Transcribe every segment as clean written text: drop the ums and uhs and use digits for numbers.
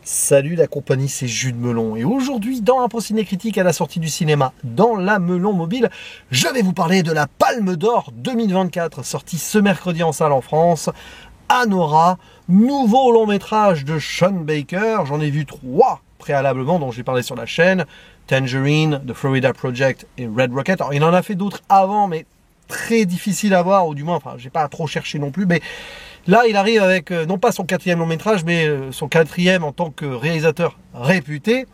Salut la compagnie, c'est Jules Melon et aujourd'hui dans un ciné critique à la sortie du cinéma dans la Melon Mobile, je vais vous parler de la Palme d'Or 2024 sortie ce mercredi en salle en France. Anora, nouveau long métrage de Sean Baker, j'en ai vu 3 préalablement dont j'ai parlé sur la chaîne, Tangerine, The Florida Project et Red Rocket. Alors il en a fait d'autres avant mais très difficile à voir, ou du moins, enfin j'ai pas trop cherché non plus, mais là, il arrive avec, non pas son 4e long métrage, mais son 4e en tant que réalisateur réputé.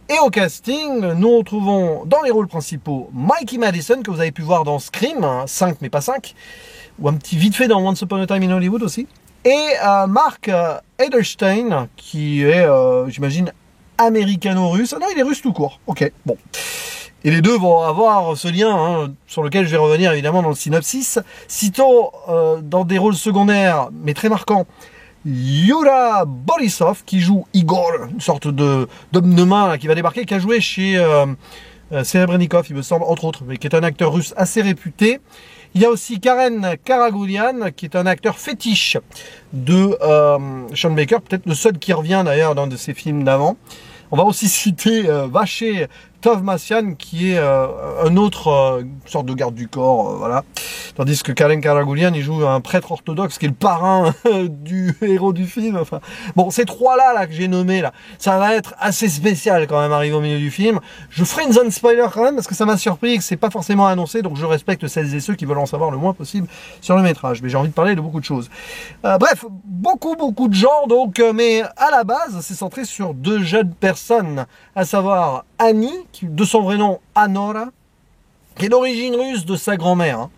Et au casting, nous retrouvons dans les rôles principaux Mikey Madison, que vous avez pu voir dans Scream, 5 mais pas 5, ou un petit vite fait dans Once Upon a Time in Hollywood aussi. Et Mark Edelstein, qui est, j'imagine, américano-russe. Non, il est russe tout court. Ok, bon. Et les deux vont avoir ce lien, sur lequel je vais revenir évidemment dans le synopsis. Citons dans des rôles secondaires, mais très marquants, Yura Borisov, qui joue Igor, une sorte d'homme de main là, qui va débarquer, qui a joué chez Serebrennikov, il me semble, entre autres, mais qui est un acteur russe assez réputé. Il y a aussi Karen Karagoulian, qui est un acteur fétiche de Sean Baker, peut-être le seul qui revient d'ailleurs dans un de ses films d'avant. On va aussi citer Vaché Tovmassian, qui est un autre sorte de garde du corps, voilà. Tandis que Karen Karagoulian, il joue un prêtre orthodoxe qui est le parrain du héros du film. Enfin, bon, ces trois-là que j'ai nommés, là, ça va être assez spécial quand même, arrivé au milieu du film. Je ferai une zone spoiler quand même, parce que ça m'a surpris et que c'est pas forcément annoncé, donc je respecte celles et ceux qui veulent en savoir le moins possible sur le métrage. Mais j'ai envie de parler de beaucoup de choses. Bref, beaucoup de genres, donc, mais à la base, c'est centré sur deux jeunes personnes, à savoir Annie, de son vrai nom Anora, qui est d'origine russe de sa grand-mère,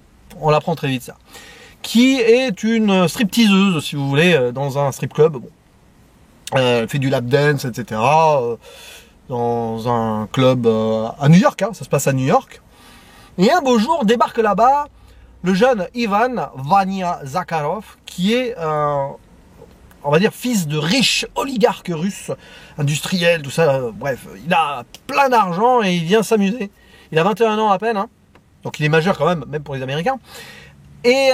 on l'apprend très vite ça, qui est une stripteaseuse, si vous voulez, dans un strip club. Bon. Elle fait du lap dance, etc. Dans un club à New York, ça se passe à New York. Et un beau jour débarque là-bas le jeune Ivan Vania Zakharov, qui est on va dire fils de riches oligarques russes, industriels, tout ça, bref, il a plein d'argent et il vient s'amuser. Il a 21 ans à peine, donc il est majeur quand même pour les Américains. Et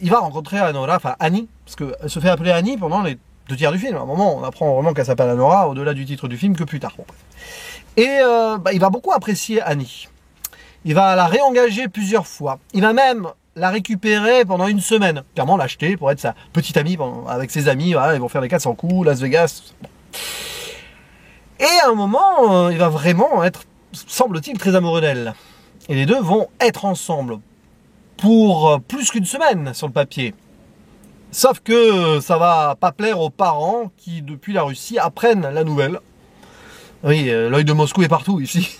il va rencontrer Anora, enfin Annie, parce qu'elle se fait appeler Annie pendant les 2 tiers du film. À un moment, on apprend vraiment qu'elle s'appelle Anora, au-delà du titre du film, que plus tard. Bon, et il va beaucoup apprécier Annie. Il va la réengager plusieurs fois. Il va même la récupérer pendant une semaine. Clairement, l'acheter pour être sa petite amie avec ses amis. Voilà, ils vont faire des 400 coups, Las Vegas. Et à un moment, il va vraiment être, semble-t-il, très amoureux d'elle. Et les deux vont être ensemble pour plus qu'une semaine sur le papier. Sauf que ça va pas plaire aux parents qui, depuis la Russie, apprennent la nouvelle. Oui, l'œil de Moscou est partout ici.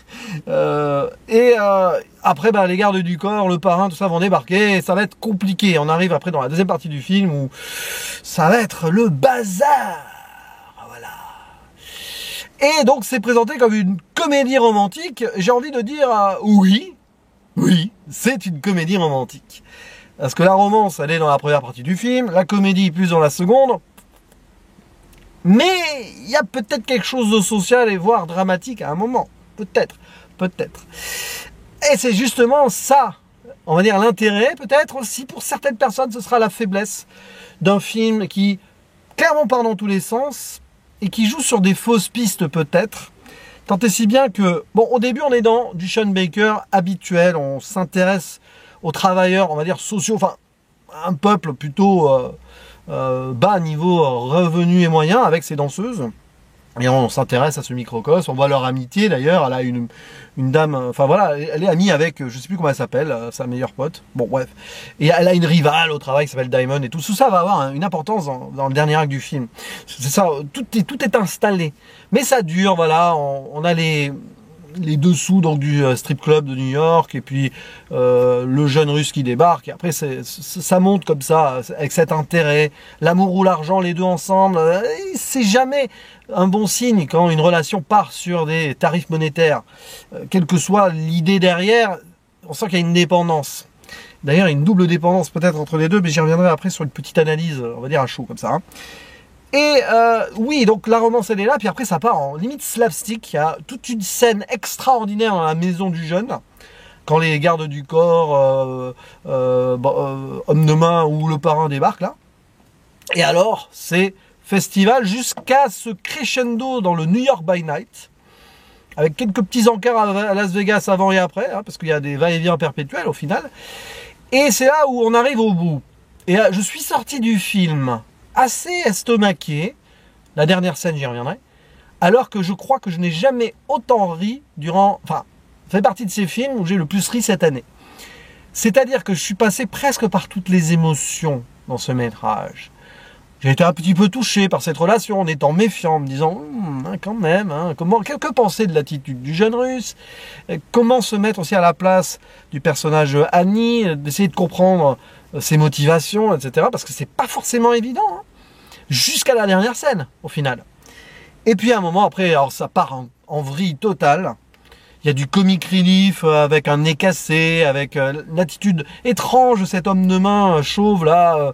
Après, les gardes du corps, le parrain, tout ça vont débarquer et ça va être compliqué. On arrive après dans la deuxième partie du film où ça va être le bazar. Voilà. Et donc c'est présenté comme une comédie romantique. J'ai envie de dire oui, c'est une comédie romantique. Parce que la romance, elle est dans la première partie du film, la comédie plus dans la seconde. Mais il y a peut-être quelque chose de social et voire dramatique à un moment. Peut-être. Et c'est justement ça, on va dire l'intérêt, peut-être aussi pour certaines personnes, ce sera la faiblesse d'un film qui clairement part dans tous les sens et qui joue sur des fausses pistes peut-être. Tant et si bien que, bon, au début on est dans du Sean Baker habituel, on s'intéresse aux travailleurs, on va dire sociaux, enfin un peuple plutôt bas niveau revenus et moyens avec ses danseuses. Et on s'intéresse à ce microcosme, on voit leur amitié d'ailleurs, elle a une dame, enfin voilà, elle est amie avec, je sais plus comment elle s'appelle, sa meilleure pote, bon bref. Et elle a une rivale au travail qui s'appelle Diamond et tout ça va avoir une importance dans le dernier acte du film. C'est ça, tout est installé. Mais ça dure, voilà, on a les dessous donc du strip club de New York et puis le jeune russe qui débarque et après ça monte comme ça avec cet intérêt, l'amour ou l'argent, les deux ensemble, c'est jamais un bon signe quand une relation part sur des tarifs monétaires, quelle que soit l'idée derrière, on sent qu'il y a une dépendance. D'ailleurs, une double dépendance peut-être entre les deux, mais j'y reviendrai après sur une petite analyse, on va dire à chaud comme ça. Et oui, donc la romance elle est là, puis après ça part en limite slapstick. Il y a toute une scène extraordinaire dans la maison du jeune, quand les gardes du corps, hommes de main ou le parrain débarquent là. Et alors, c'est festival jusqu'à ce crescendo dans le New York by Night, avec quelques petits encarts à Las Vegas avant et après, hein, parce qu'il y a des va-et-vient perpétuels au final. Et c'est là où on arrive au bout. Et je suis sorti du film assez estomaqué, la dernière scène, j'y reviendrai, alors que je crois que je n'ai jamais autant ri durant... Enfin, ça fait partie de ces films où j'ai le plus ri cette année. C'est-à-dire que je suis passé presque par toutes les émotions dans ce métrage. J'ai été un petit peu touché par cette relation, en étant méfiant, en me disant quand même, hein, que penser de l'attitude du jeune russe, comment se mettre aussi à la place du personnage Annie, d'essayer de comprendre ses motivations, etc. Parce que c'est pas forcément évident, hein, jusqu'à la dernière scène, au final. Et puis à un moment, après, alors ça part en vrille totale. Il y a du comic relief avec un nez cassé, avec une attitude étrange de cet homme de main chauve là.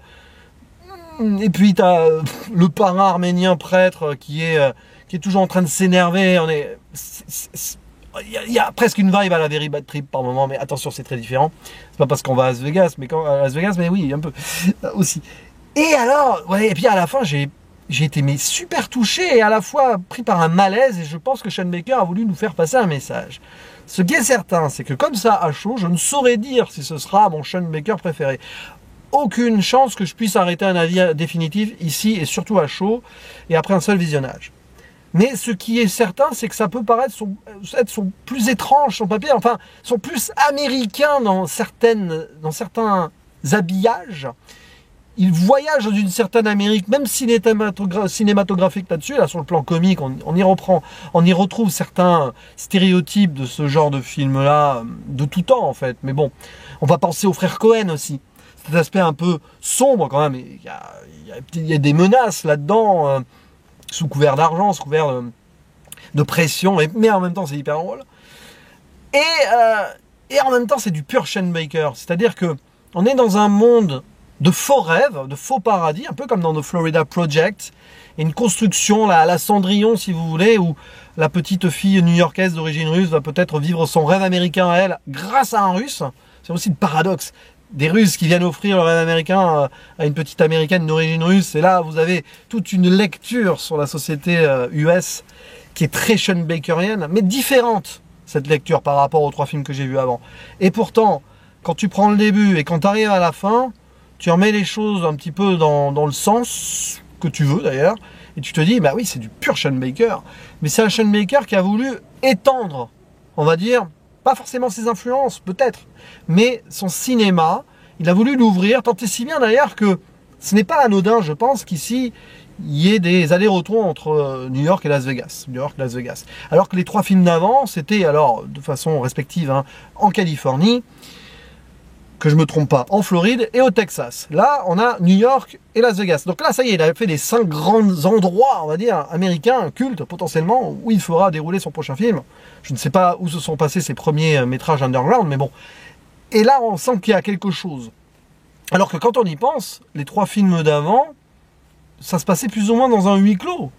Et puis tu as le parrain arménien prêtre qui est toujours en train de s'énerver. Il y a presque une vibe à la Very Bad Trip par moment, mais attention, c'est très différent. C'est pas parce qu'on va à Las Vegas, mais oui, un peu aussi. Et alors, ouais, et puis à la fin, j'ai été super touché et à la fois pris par un malaise, et je pense que Sean Baker a voulu nous faire passer un message. Ce qui est certain, c'est que comme ça, à chaud, je ne saurais dire si ce sera mon Sean Baker préféré. Aucune chance que je puisse arrêter un avis définitif ici, et surtout à chaud, et après un seul visionnage. Mais ce qui est certain, c'est que ça peut paraître être son plus étrange, son papier, enfin, son plus américain dans certains habillages. Il voyage dans une certaine Amérique, même cinématographique là-dessus, là sur le plan comique, on y retrouve certains stéréotypes de ce genre de film-là, de tout temps en fait. Mais bon, on va penser aux frères Cohen aussi. Cet aspect un peu sombre quand même, il y a des menaces là-dedans, sous couvert d'argent, sous couvert de pression, mais en même temps c'est hyper drôle. Et en même temps c'est du pur Sean Baker, c'est-à-dire que on est dans un monde de faux rêves, de faux paradis, un peu comme dans The Florida Project, et une construction là, à la Cendrillon si vous voulez, où la petite fille new-yorkaise d'origine russe va peut-être vivre son rêve américain à elle grâce à un russe. C'est aussi le paradoxe. Des Russes qui viennent offrir le rêve américain à une petite américaine d'origine russe. Et là, vous avez toute une lecture sur la société US qui est très Sean Bakerienne, mais différente, cette lecture, par rapport aux 3 films que j'ai vus avant. Et pourtant, quand tu prends le début et quand tu arrives à la fin, tu remets les choses un petit peu dans le sens que tu veux d'ailleurs, et tu te dis, bah oui, c'est du pur Sean Baker. Mais c'est un Sean Baker qui a voulu étendre, on va dire, pas forcément ses influences, peut-être, mais son cinéma, il a voulu l'ouvrir, tant et si bien d'ailleurs que ce n'est pas anodin, je pense, qu'ici, il y ait des allers-retours entre New York et Las Vegas. New York, Las Vegas. Alors que les 3 films d'avant, c'était, alors, de façon respective, hein, en Californie, que je me trompe pas, en Floride et au Texas. Là, on a New York et Las Vegas. Donc là, ça y est, il a fait les 5 grands endroits, on va dire, américains, cultes, potentiellement, où il fera dérouler son prochain film. Je ne sais pas où se sont passés ses premiers métrages underground, mais bon. Et là, on sent qu'il y a quelque chose. Alors que quand on y pense, les 3 films d'avant, ça se passait plus ou moins dans un huis clos.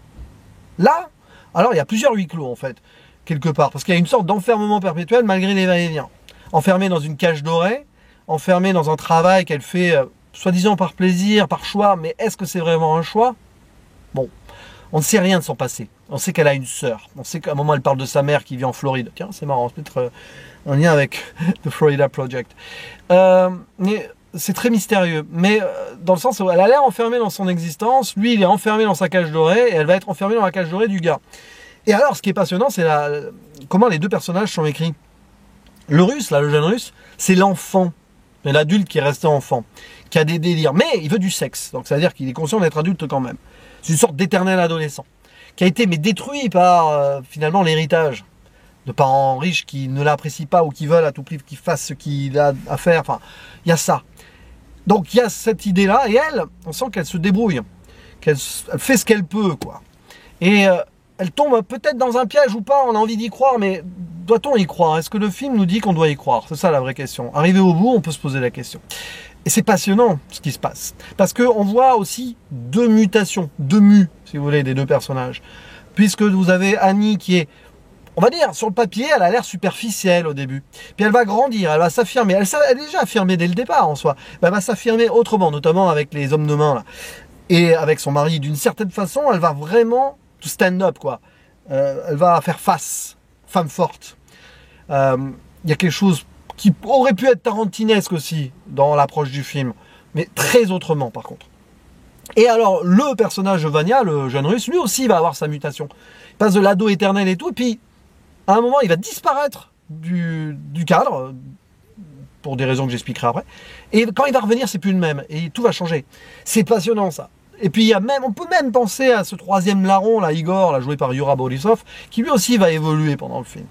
Là, alors il y a plusieurs huis clos, en fait, quelque part, parce qu'il y a une sorte d'enfermement perpétuel malgré les va-et-vient. Enfermé dans une cage dorée, enfermée dans un travail qu'elle fait soi-disant par plaisir, par choix, mais est-ce que c'est vraiment un choix? Bon, on ne sait rien de son passé. On sait qu'elle a une sœur. On sait qu'à un moment, elle parle de sa mère qui vit en Floride. Tiens, c'est marrant, c'est peut-être en lien avec The Florida Project. Mais c'est très mystérieux. Mais dans le sens où elle a l'air enfermée dans son existence, lui, il est enfermé dans sa cage dorée, et elle va être enfermée dans la cage dorée du gars. Et alors, ce qui est passionnant, c'est comment les 2 personnages sont écrits. Le russe, là, le jeune russe, c'est l'enfant. Mais l'adulte qui est resté enfant, qui a des délires, mais il veut du sexe, donc c'est à dire qu'il est conscient d'être adulte quand même. C'est une sorte d'éternel adolescent, qui a été détruit par finalement l'héritage de parents riches qui ne l'apprécient pas ou qui veulent à tout prix qu'il fasse ce qu'il a à faire. Enfin, il y a ça. Donc il y a cette idée-là, et elle, on sent qu'elle se débrouille, qu'elle fait ce qu'elle peut, quoi. Et elle tombe peut-être dans un piège ou pas, on a envie d'y croire, mais doit-on y croire? Est-ce que le film nous dit qu'on doit y croire? C'est ça la vraie question. Arrivé au bout, on peut se poser la question. Et c'est passionnant ce qui se passe. Parce qu'on voit aussi 2 mutations, 2 mues, si vous voulez, des 2 personnages. Puisque vous avez Annie qui est, on va dire, sur le papier, elle a l'air superficielle au début. Puis elle va grandir, elle va s'affirmer. Elle est déjà affirmée dès le départ en soi. Elle va s'affirmer autrement, notamment avec les hommes de main là. Et avec son mari, d'une certaine façon, elle va vraiment to stand up, quoi. Elle va faire face, femme forte. Il y a quelque chose qui aurait pu être tarantinesque aussi dans l'approche du film, mais très autrement par contre. Et alors, le personnage de Vania, le jeune russe, lui aussi va avoir sa mutation. Il passe de l'ado éternel et tout, et puis, à un moment, il va disparaître du cadre, pour des raisons que j'expliquerai après. Et quand il va revenir, c'est plus le même, et tout va changer. C'est passionnant, ça. Et puis, on peut même penser à ce troisième larron, là, Igor, là, joué par Yura Borisov, qui lui aussi va évoluer pendant le film.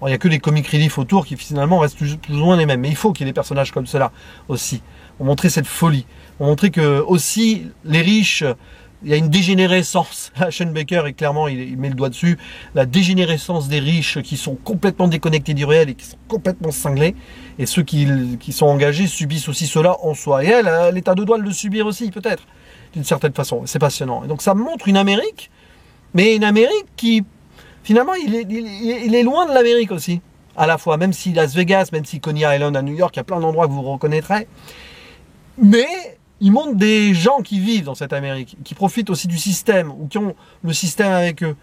Bon, il n'y a que les comic relief autour qui finalement restent plus ou moins les mêmes. Mais il faut qu'il y ait des personnages comme cela aussi. Pour montrer cette folie. Pour montrer que aussi les riches, il y a une dégénérescence. Là, Sean Baker, et clairement, il met le doigt dessus. La dégénérescence des riches qui sont complètement déconnectés du réel et qui sont complètement cinglés. Et ceux qui sont engagés subissent aussi cela en soi. Et elle est à deux doigts de le subir aussi, peut-être, d'une certaine façon. C'est passionnant. Et donc ça montre une Amérique, mais une Amérique qui... Finalement, il est loin de l'Amérique aussi, à la fois, même si Las Vegas, même si Coney Island à New York, il y a plein d'endroits que vous reconnaîtrez. Mais il montre des gens qui vivent dans cette Amérique, qui profitent aussi du système, ou qui ont le système avec eux.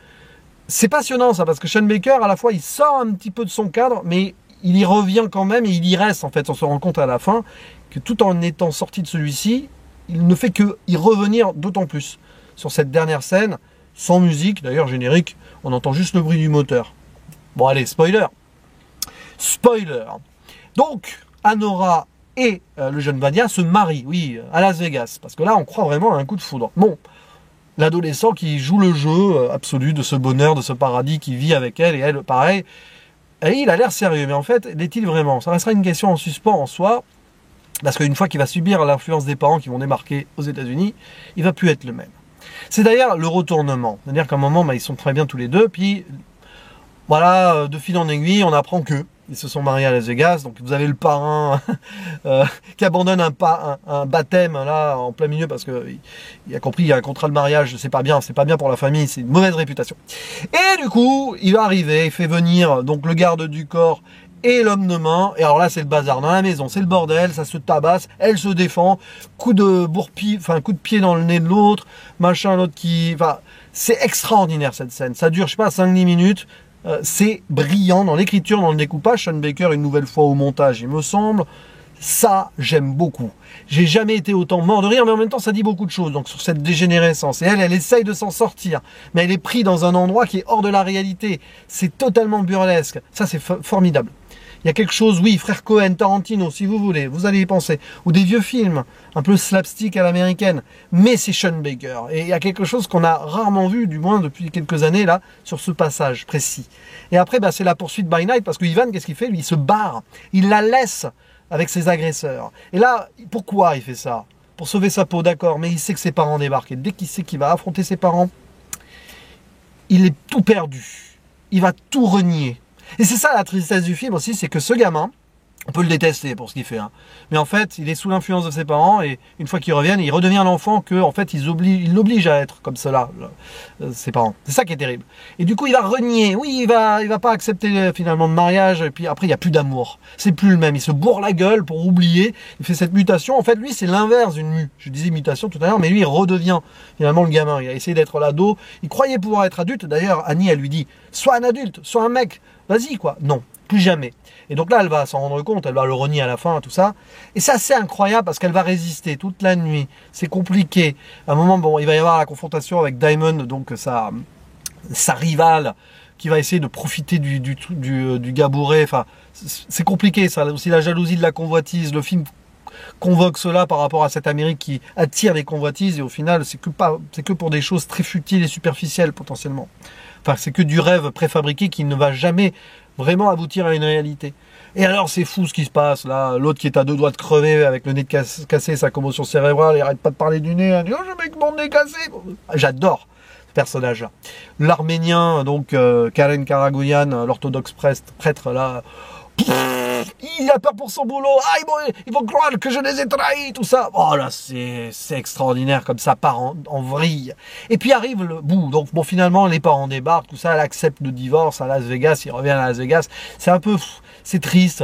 C'est passionnant ça, parce que Sean Baker, à la fois, il sort un petit peu de son cadre, mais il y revient quand même, et il y reste, en fait. On se rend compte à la fin que tout en étant sorti de celui-ci, il ne fait que y revenir d'autant plus sur cette dernière scène, sans musique, d'ailleurs générique, on entend juste le bruit du moteur. Bon allez, spoiler. Spoiler. Donc, Anora et le jeune Vania se marient, oui, à Las Vegas. Parce que là, on croit vraiment à un coup de foudre. Bon, l'adolescent qui joue le jeu absolu de ce bonheur, de ce paradis, qui vit avec elle, et elle, pareil. Et il a l'air sérieux, mais en fait, l'est-il vraiment? Ça restera une question en suspens en soi. Parce qu'une fois qu'il va subir l'influence des parents qui vont débarquer aux États-Unis, il va plus être le même. C'est d'ailleurs le retournement. C'est-à-dire qu'à un moment, ils sont très bien tous les deux. Puis, voilà, de fil en aiguille, on apprend qu'eux, ils se sont mariés à Las Vegas. Donc, vous avez le parrain qui abandonne un baptême là en plein milieu parce qu'il a compris, il y a un contrat de mariage. C'est pas bien pour la famille. C'est une mauvaise réputation. Et du coup, il va arriver, il fait venir donc le garde du corps et l'homme de main, et alors là c'est le bazar dans la maison, c'est le bordel, ça se tabasse, elle se défend, coup de pied dans le nez de l'autre, machin, l'autre qui... Enfin, c'est extraordinaire cette scène, ça dure, je sais pas, 5-10 minutes, c'est brillant dans l'écriture, dans le découpage, Sean Baker une nouvelle fois au montage, il me semble, ça j'aime beaucoup. J'ai jamais été autant mort de rire, mais en même temps ça dit beaucoup de choses, donc sur cette dégénérescence, et elle essaye de s'en sortir, mais elle est prise dans un endroit qui est hors de la réalité, c'est totalement burlesque, ça c'est formidable. Il y a quelque chose, oui, frère Cohen, Tarantino, si vous voulez, vous allez y penser. Ou des vieux films, un peu slapstick à l'américaine. Mais c'est Sean Baker. Et il y a quelque chose qu'on a rarement vu, du moins depuis quelques années, là, sur ce passage précis. Et après, c'est la poursuite by night, parce que Ivan, qu'est-ce qu'il fait? Lui, il se barre. Il la laisse avec ses agresseurs. Et là, pourquoi il fait ça? Pour sauver sa peau, d'accord, mais il sait que ses parents débarquent. Et dès qu'il sait qu'il va affronter ses parents, il est tout perdu. Il va tout renier. Et c'est ça la tristesse du film aussi, c'est que ce gamin, on peut le détester pour ce qu'il fait, hein. Mais en fait, il est sous l'influence de ses parents et une fois qu'ils reviennent, il redevient l'enfant que, en fait, ils l'obligent à être comme cela, ses parents. C'est ça qui est terrible. Et du coup, il va renier. Oui, il va pas accepter finalement le mariage. Et puis après, il y a plus d'amour. C'est plus le même. Il se bourre la gueule pour oublier. Il fait cette mutation. En fait, lui, c'est l'inverse d'une mue. Je disais mutation tout à l'heure, mais lui, il redevient finalement le gamin. Il a essayé d'être l'ado. Il croyait pouvoir être adulte. D'ailleurs, Annie, elle lui dit, sois un adulte, sois un mec. Vas-y, quoi. Non, plus jamais. Et donc là, elle va s'en rendre compte, elle va le renier à la fin, tout ça. Et c'est assez incroyable parce qu'elle va résister toute la nuit. C'est compliqué. À un moment, bon, il va y avoir la confrontation avec Diamond, donc sa rivale, qui va essayer de profiter du gars bourré. Enfin, c'est compliqué, ça. Aussi la jalousie de la convoitise. Le film convoque cela par rapport à cette Amérique qui attire les convoitises. Et au final, c'est que pour des choses très futiles et superficielles, potentiellement. Enfin, c'est que du rêve préfabriqué qui ne va jamais vraiment aboutir à une réalité. Et alors, c'est fou ce qui se passe, là. L'autre qui est à deux doigts de crever avec le nez cassé, sa commotion cérébrale, il arrête pas de parler du nez. Il dit, oh, je mec, mon nez cassé. J'adore ce personnage-là. L'Arménien, donc, Karen Karagoyan, l'orthodoxe prêtre, là. il a peur pour son boulot, ah, ils vont croire que je les ai trahis, tout ça. Oh là, c'est extraordinaire, comme ça part en vrille. Et puis arrive le bout, donc bon, finalement, les parents débarquent, tout ça, elle accepte le divorce à Las Vegas, il revient à Las Vegas. C'est un peu, c'est triste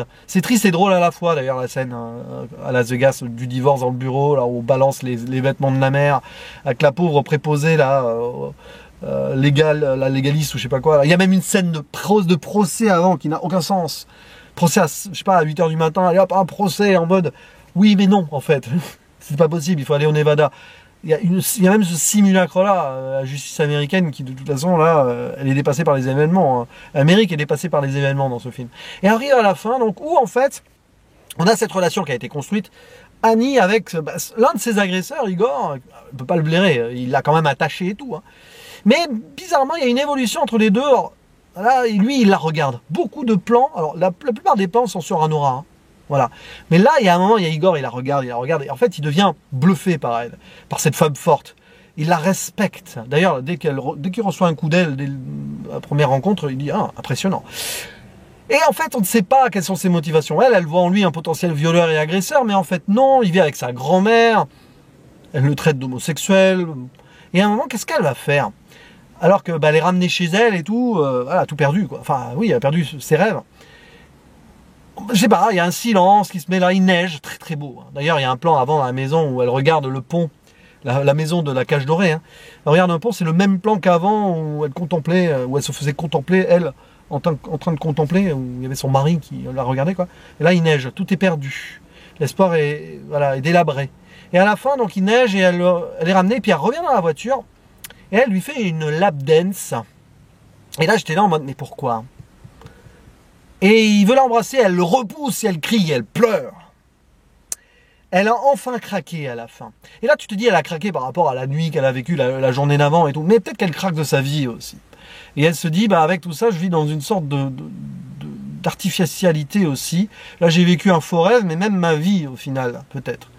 et drôle à la fois, d'ailleurs, la scène à Las Vegas du divorce dans le bureau, là où on balance les vêtements de la mère, avec la pauvre préposée, là, la légaliste ou je sais pas quoi. Il y a même une scène de procès avant qui n'a aucun sens. Procès à, je sais pas, à 8 h du matin, allez hop, un procès en mode oui mais non en fait. C'est pas possible, il faut aller au Nevada. Il y a même ce simulacre-là, la justice américaine qui de toute façon là, elle est dépassée par les événements. Hein. L'Amérique est dépassée par les événements dans ce film. Et arrive à la fin, donc où en fait, on a cette relation qui a été construite. Annie avec l'un de ses agresseurs, Igor, on peut pas le blairer, il l'a quand même attaché et tout. Hein. Mais bizarrement, il y a une évolution entre les deux. Alors, là, lui, il la regarde. Beaucoup de plans. Alors, la plupart des plans sont sur Anora. Hein. Voilà. Mais là, il y a un moment, il y a Igor, il la regarde. Et en fait, il devient bluffé par elle, par cette femme forte. Il la respecte. D'ailleurs, dès qu'il reçoit un coup d'aile, dès la première rencontre, il dit ah, impressionnant. Et en fait, on ne sait pas quelles sont ses motivations. Elle voit en lui un potentiel violeur et agresseur, mais en fait, non, il vit avec sa grand-mère. Elle le traite d'homosexuel. Et à un moment, qu'est-ce qu'elle va faire? Alors que elle est ramenée chez elle et tout, voilà, tout perdu quoi. Enfin oui, elle a perdu ses rêves. Je sais pas, il y a un silence qui se met là, il neige, très très beau. Hein. D'ailleurs, il y a un plan avant à la maison où elle regarde le pont, la maison de la Cage Dorée. Hein. Elle regarde un pont, c'est le même plan qu'avant où elle contemplait, où elle se faisait contempler, elle, en train de contempler, où il y avait son mari qui la regardait quoi. Et là, il neige, tout est perdu. L'espoir est, voilà, est délabré. Et à la fin, donc il neige et elle est ramenée, puis elle revient dans la voiture. Et elle lui fait une lap dance. Et là, j'étais là en mode, mais pourquoi? Et il veut l'embrasser, elle le repousse, et elle crie, elle pleure. Elle a enfin craqué à la fin. Et là, tu te dis, elle a craqué par rapport à la nuit qu'elle a vécue, la journée d'avant et tout. Mais peut-être qu'elle craque de sa vie aussi. Et elle se dit, bah, avec tout ça, je vis dans une sorte d'artificialité aussi. Là, j'ai vécu un faux rêve, mais même ma vie, au final, peut-être.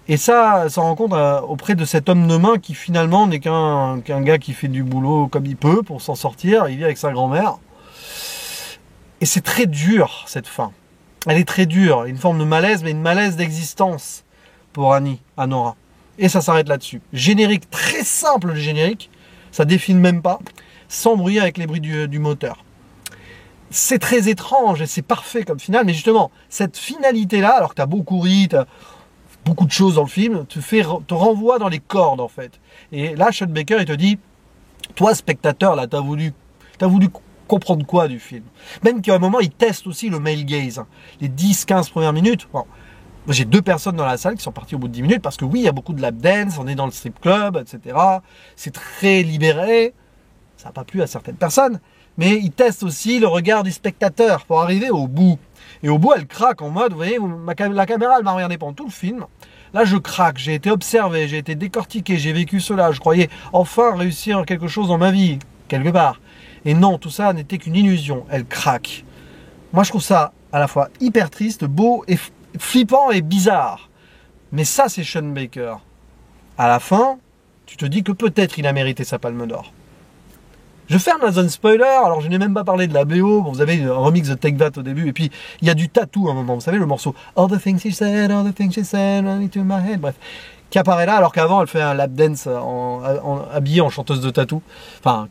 Et ça, elle s'en rend compte auprès de cet homme de main qui finalement n'est qu'un gars qui fait du boulot comme il peut pour s'en sortir. Il vit avec sa grand-mère. Et c'est très dur, cette fin. Elle est très dure. Une forme de malaise, mais une malaise d'existence pour Annie, Anora. Et ça s'arrête là-dessus. Générique très simple, le générique. Ça défile même pas. Sans bruit avec les bruits du moteur. C'est très étrange et c'est parfait comme finale. Mais justement, cette finalité-là, alors que tu as beaucoup ri, beaucoup de choses dans le film, te renvoie dans les cordes en fait. Et là, Sean Baker, il te dit, toi spectateur, là, t'as voulu comprendre quoi du film? Même qu'à un moment, il teste aussi le male gaze. Les 10-15 premières minutes, bon, j'ai 2 personnes dans la salle qui sont parties au bout de 10 minutes, parce que oui, il y a beaucoup de lap dance, on est dans le strip club, etc. C'est très libéré, ça n'a pas plu à certaines personnes, mais il teste aussi le regard du spectateur pour arriver au bout. Et au bout, elle craque en mode, vous voyez, la caméra, elle m'a regardé pendant tout le film. Là, je craque, j'ai été observé, j'ai été décortiqué, j'ai vécu cela. Je croyais enfin réussir quelque chose dans ma vie, quelque part. Et non, tout ça n'était qu'une illusion. Elle craque. Moi, je trouve ça à la fois hyper triste, beau, et flippant et bizarre. Mais ça, c'est Sean Baker. À la fin, tu te dis que peut-être il a mérité sa Palme d'Or. Je ferme la zone spoiler, alors je n'ai même pas parlé de la BO, bon, vous avez un remix de Take That au début, et puis il y a du tatou à un moment, vous savez le morceau All the things she said, running to my head, bref, qui apparaît là, alors qu'avant elle fait un lap dance habillée en chanteuse de tatou, enfin,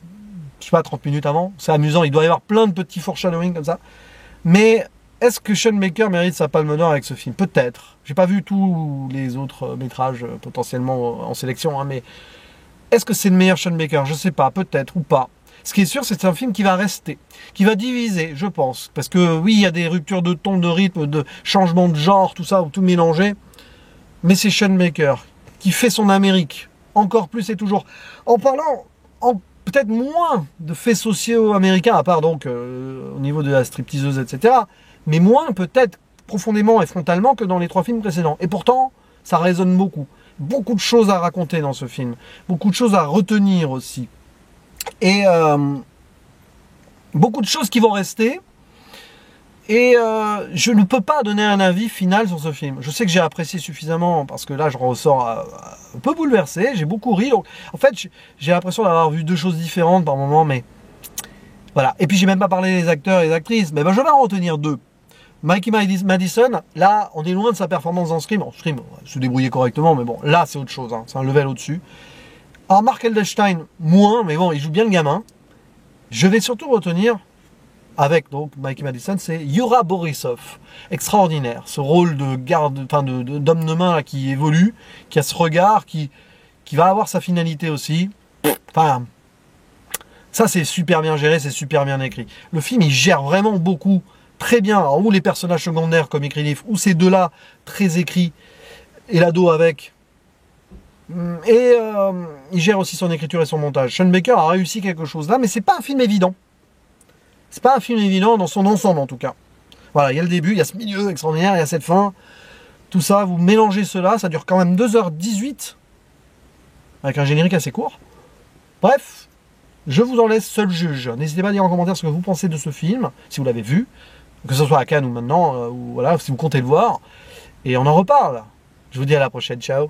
je sais pas, 30 minutes avant, c'est amusant, il doit y avoir plein de petits foreshadowing comme ça, mais est-ce que Sean Baker mérite sa Palme d'Or avec ce film? Peut-être, j'ai pas vu tous les autres métrages potentiellement en sélection, hein, mais est-ce que c'est le meilleur Sean Baker? Je sais pas, peut-être ou pas. Ce qui est sûr, c'est un film qui va rester, qui va diviser, je pense. Parce que oui, il y a des ruptures de ton, de rythme, de changement de genre, tout ça, ou tout mélangé. Mais c'est Sean Baker qui fait son Amérique, encore plus et toujours. En parlant, peut-être moins de faits sociaux américains, à part donc au niveau de la stripteaseuse, etc. Mais moins peut-être profondément et frontalement que dans les 3 films précédents. Et pourtant, ça résonne beaucoup. Beaucoup de choses à raconter dans ce film. Beaucoup de choses à retenir aussi. Et beaucoup de choses qui vont rester. Et je ne peux pas donner un avis final sur ce film. Je sais que j'ai apprécié suffisamment parce que là je ressors un peu bouleversé. J'ai beaucoup ri. Donc, en fait, j'ai l'impression d'avoir vu 2 choses différentes par moment. Mais voilà. Et puis j'ai même pas parlé des acteurs et des actrices. Mais ben, je vais en retenir 2. Mikey Madison, là, on est loin de sa performance dans Scream. Scream, se débrouiller correctement, mais bon, là, c'est autre chose. Hein. C'est un level au-dessus. Alors, Mark Edelstein, moins, mais bon, il joue bien le gamin. Je vais surtout retenir, avec donc Mikey Madison, c'est Yura Borisov. Extraordinaire. Ce rôle de garde, enfin, d'homme de main là, qui évolue, qui a ce regard, qui va avoir sa finalité aussi. Enfin, ça, c'est super bien géré, c'est super bien écrit. Le film, il gère vraiment beaucoup. Très bien, alors, ou les personnages secondaires comme écrit livre, ou ces deux-là, très écrits, et l'ado avec. Et il gère aussi son écriture et son montage. Sean Baker a réussi quelque chose là, mais c'est pas un film évident. C'est pas un film évident dans son ensemble en tout cas. Voilà, il y a le début, il y a ce milieu extraordinaire, il y a cette fin. Tout ça, vous mélangez cela, ça dure quand même 2h18, avec un générique assez court. Bref, je vous en laisse seul juge. N'hésitez pas à dire en commentaire ce que vous pensez de ce film, si vous l'avez vu. Que ce soit à Cannes ou maintenant, ou voilà, si vous comptez le voir. Et on en reparle. Je vous dis à la prochaine, ciao.